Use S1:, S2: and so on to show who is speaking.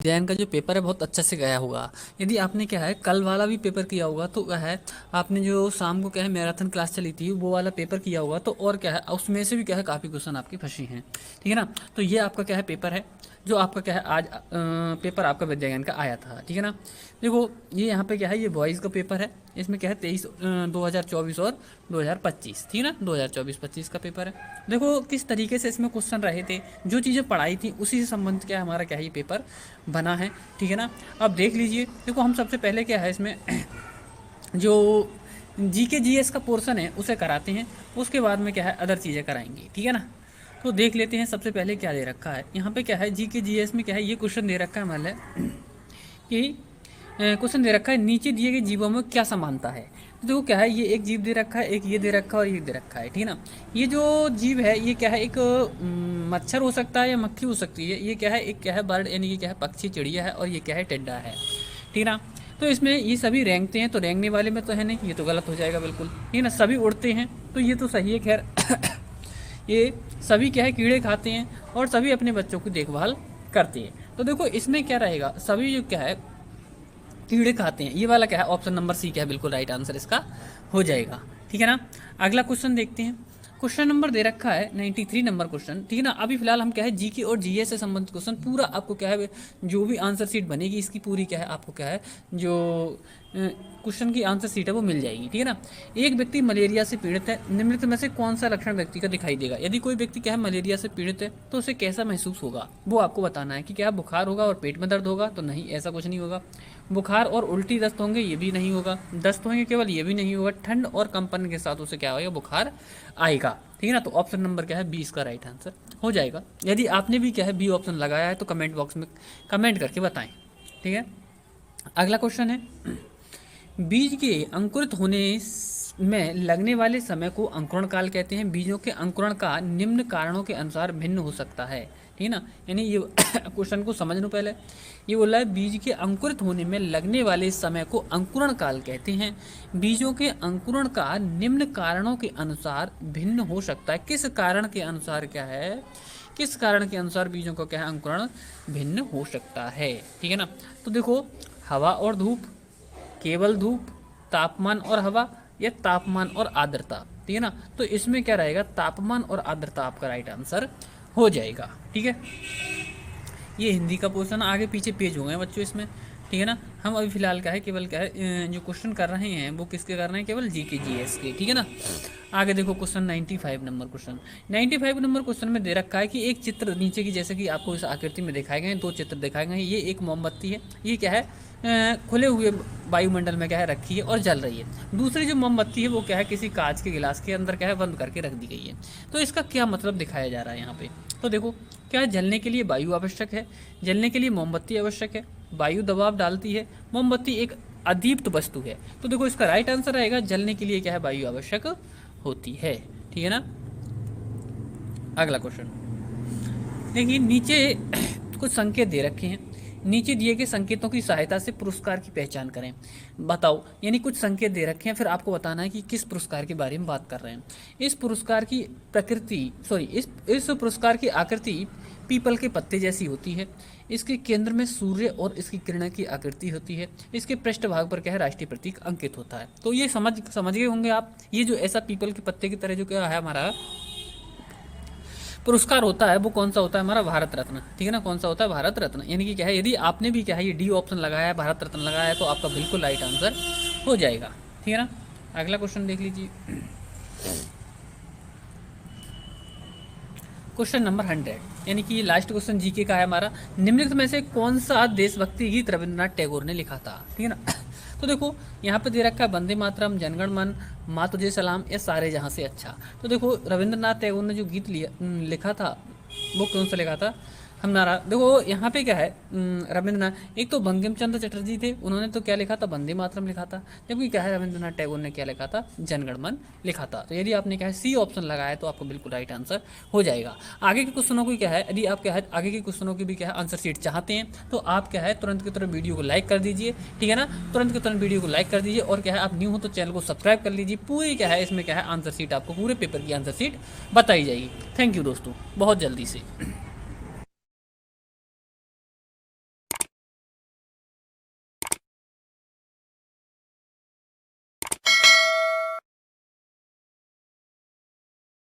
S1: अध्ययन का जो पेपर है बहुत अच्छा से गया होगा। यदि आपने क्या है कल वाला भी पेपर किया होगा तो क्या है आपने जो शाम को क्या है मैराथन क्लास चली थी वो वाला पेपर किया होगा तो और क्या है उसमें से भी क्या है काफ़ी क्वेश्चन आपके फंसी हैं। ठीक है ना। तो ये आपका क्या है पेपर है जो आपका क्या है आज पेपर आपका विज्ञान का आया था। ठीक है ना। देखो ये यहाँ पे क्या है ये बॉयज़ का पेपर है। इसमें क्या है 2024 और 2025। ठीक है ना 2024-25 का पेपर है। देखो किस तरीके से इसमें क्वेश्चन रहे थे, जो चीज़ें पढ़ाई थी उसी से संबंधित क्या है हमारा क्या है ये पेपर बना है। ठीक है ना। अब देख लीजिए। देखो हम सबसे पहले क्या है इसमें जो जी के जी एस का पोर्शन है उसे कराते हैं, उसके बाद में क्या है अदर चीज़ें कराएंगे। ठीक है ना। तो देख लेते हैं सबसे पहले क्या दे रखा है यहाँ पे। क्या है जी के जी एस में क्या है ये क्वेश्चन दे रखा है मान लें कि क्वेश्चन दे रखा है नीचे दिए गए जीवों में क्या समानता है। तो देखो क्या है ये एक जीव दे रखा है, एक ये दे रखा है और ये दे रखा है। ठीक है ना। ये जो जीव है ये क्या है एक मच्छर हो सकता है या मक्खी हो सकती है। ये क्या है एक क्या है बर्ड यानी कि क्या है पक्षी चिड़िया है और ये क्या है टिड्डा है। ठीक है ना। तो इसमें ये सभी रेंगते हैं तो रेंगने वाले में तो है नहीं, ये तो गलत हो जाएगा बिल्कुल। ठीक है ना। सभी उड़ते हैं तो ये तो सही है खैर ये सभी क्या है कीड़े खाते हैं और सभी अपने बच्चों की देखभाल करते हैं। तो देखो इसमें क्या रहेगा सभी जो क्या है कीड़े खाते हैं, ये वाला क्या है ऑप्शन नंबर सी क्या है बिल्कुल राइट आंसर इसका हो जाएगा। ठीक है ना। अगला क्वेश्चन देखते हैं। क्वेश्चन नंबर दे रखा है 93 नंबर क्वेश्चन। ठीक है ना। अभी फिलहाल हम क्या है जीके और जीएस से संबंधित क्वेश्चन पूरा आपको क्या है जो भी आंसर शीट बनेगी इसकी पूरी क्या है आपको क्या है जो क्वेश्चन की आंसर शीट है वो मिल जाएगी। ठीक है ना। एक व्यक्ति मलेरिया से पीड़ित है, निम्नलिखित में से कौन सा लक्षण व्यक्ति का दिखाई देगा। यदि कोई व्यक्ति क्या है मलेरिया से पीड़ित है तो उसे कैसा महसूस होगा वो आपको बताना है कि क्या बुखार होगा और पेट में दर्द होगा, तो नहीं ऐसा कुछ नहीं होगा। बुखार और उल्टी दस्त होंगे ये भी नहीं होगा। दस्त होंगे केवल ये भी नहीं होगा। ठंड और कंपन के साथ उसे क्या होगा बुखार आएगा। ठीक है ना। तो ऑप्शन नंबर क्या है 20 का राइट आंसर हो जाएगा। यदि आपने भी क्या है बी ऑप्शन लगाया है तो कमेंट बॉक्स में कमेंट करके बताएं। ठीक है। अगला क्वेश्चन है बीज के अंकुरित होने में लगने वाले समय को अंकुरण काल कहते हैं। बीजों के अंकुरण का निम्न कारणों के अनुसार भिन्न हो सकता है। ठीक है ना। यानी ये क्वेश्चन को समझ लो पहले। ये बोला है बीज के अंकुरित होने में लगने वाले समय को अंकुरण काल कहते हैं। बीजों के अंकुरण का निम्न कारणों के अनुसार भिन्न हो सकता है। किस कारण के अनुसार क्या है किस कारण के अनुसार बीजों का क्या है अंकुरण भिन्न हो सकता है। ठीक है ना। तो देखो हवा और धूप, केवल धूप, तापमान और हवा या तापमान और आर्द्रता। ठीक है ना। तो इसमें क्या रहेगा तापमान और आर्द्रता आपका राइट आंसर हो जाएगा। ठीक है। ये हिंदी का पोर्शन आगे पीछे पेज हो गए बच्चों इसमें। ठीक है ना। हम अभी फिलहाल क्या है केवल क्या है जो क्वेश्चन कर रहे हैं वो किसके कर रहे हैं केवल जी के जी एस के। ठीक है ना। आगे देखो question 95 number question. 95 number question में दे रखा है कि एक चित्र नीचे की जैसे कि आपको इस आकृति में दिखाए गए हैं दो चित्र दिखाए गए हैं। ये एक मोमबत्ती है, ये क्या है खुले हुए वायुमंडल में क्या है रखी है और जल रही है। दूसरी जो मोमबत्ती है वो क्या है किसी कांच के गिलास के अंदर क्या है बंद करके रख दी गई है। तो इसका क्या मतलब दिखाया जा रहा है यहाँ पे। तो देखो क्या है जलने के लिए वायु आवश्यक है, जलने के लिए मोमबत्ती आवश्यक है। वायु दबाव डालती है, मोमबत्ती एक अदीप्त वस्तु है। तो देखो इसका राइट आंसर रहेगा जलने के लिए क्या है वायु आवश्यक होती है। ठीक है ना। अगला क्वेश्चन देखिए नीचे कुछ संकेत दे रखे हैं। नीचे दिए गए संकेतों की सहायता से पुरस्कार की पहचान करें। बताओ यानी कुछ संकेत दे रखे हैं फिर आपको बताना है कि किस पुरस्कार के बारे में बात कर रहे हैं। इस पुरस्कार की इस पुरस्कार की आकृति पीपल के पत्ते जैसी होती है। इसके केंद्र में सूर्य और इसकी किरण की आकृति होती है। इसके पृष्ठभाग पर क्या है राष्ट्रीय प्रतीक अंकित होता है। तो ये समझ गए होंगे आप। ये जो ऐसा पीपल के पत्ते की तरह जो क्या है हमारा पुरस्कार होता है वो कौन सा होता है हमारा भारत रत्न। ठीक है ना। कौन सा होता है भारत रत्न। यानी कि क्या है यदि आपने भी क्या है ये डी ऑप्शन लगाया है भारत रत्न लगाया है तो आपका बिल्कुल राइट आंसर हो जाएगा। ठीक है ना। अगला क्वेश्चन देख लीजिए क्वेश्चन नंबर 100 यानी कि लास्ट क्वेश्चन जीके का है हमारा। निम्नलिखित में से कौन सा देशभक्ति गीत रविंद्रनाथ टैगोर ने लिखा था। ठीक है ना। तो देखो यहाँ पे दे रखा है वंदे मातरम, जनगण मन, माँ तुझे सलाम या सारे जहाँ से अच्छा। तो देखो रविंद्रनाथ टैगोर ने जो गीत लिखा था वो कौन सा लिखा था हमारा। देखो यहाँ पे क्या है रविंद्रनाथ एक तो बंकिम चंद्र चटर्जी थे उन्होंने तो क्या लिखा था वंदे मातरम लिखा था। जबकि क्या है रविंद्रनाथ टैगोर ने क्या लिखा था जनगण मन लिखा था। तो यदि आपने क्या है सी ऑप्शन लगाया तो आपको बिल्कुल राइट आंसर हो जाएगा। आगे के क्वेश्चनों की क्या है यदि आप क्या है आगे के क्वेश्चनों की भी क्या है आंसर शीट चाहते हैं तो आप क्या है तुरंत की तुरंत वीडियो को लाइक कर दीजिए। ठीक है ना। तुरंत के तुरंत वीडियो को लाइक कर दीजिए और क्या है आप न्यू हो तो चैनल को सब्सक्राइब कर लीजिए। पूरी क्या है इसमें क्या है आंसर शीट आपको पूरे पेपर की आंसर शीट बताई जाएगी। थैंक यू दोस्तों बहुत जल्दी से।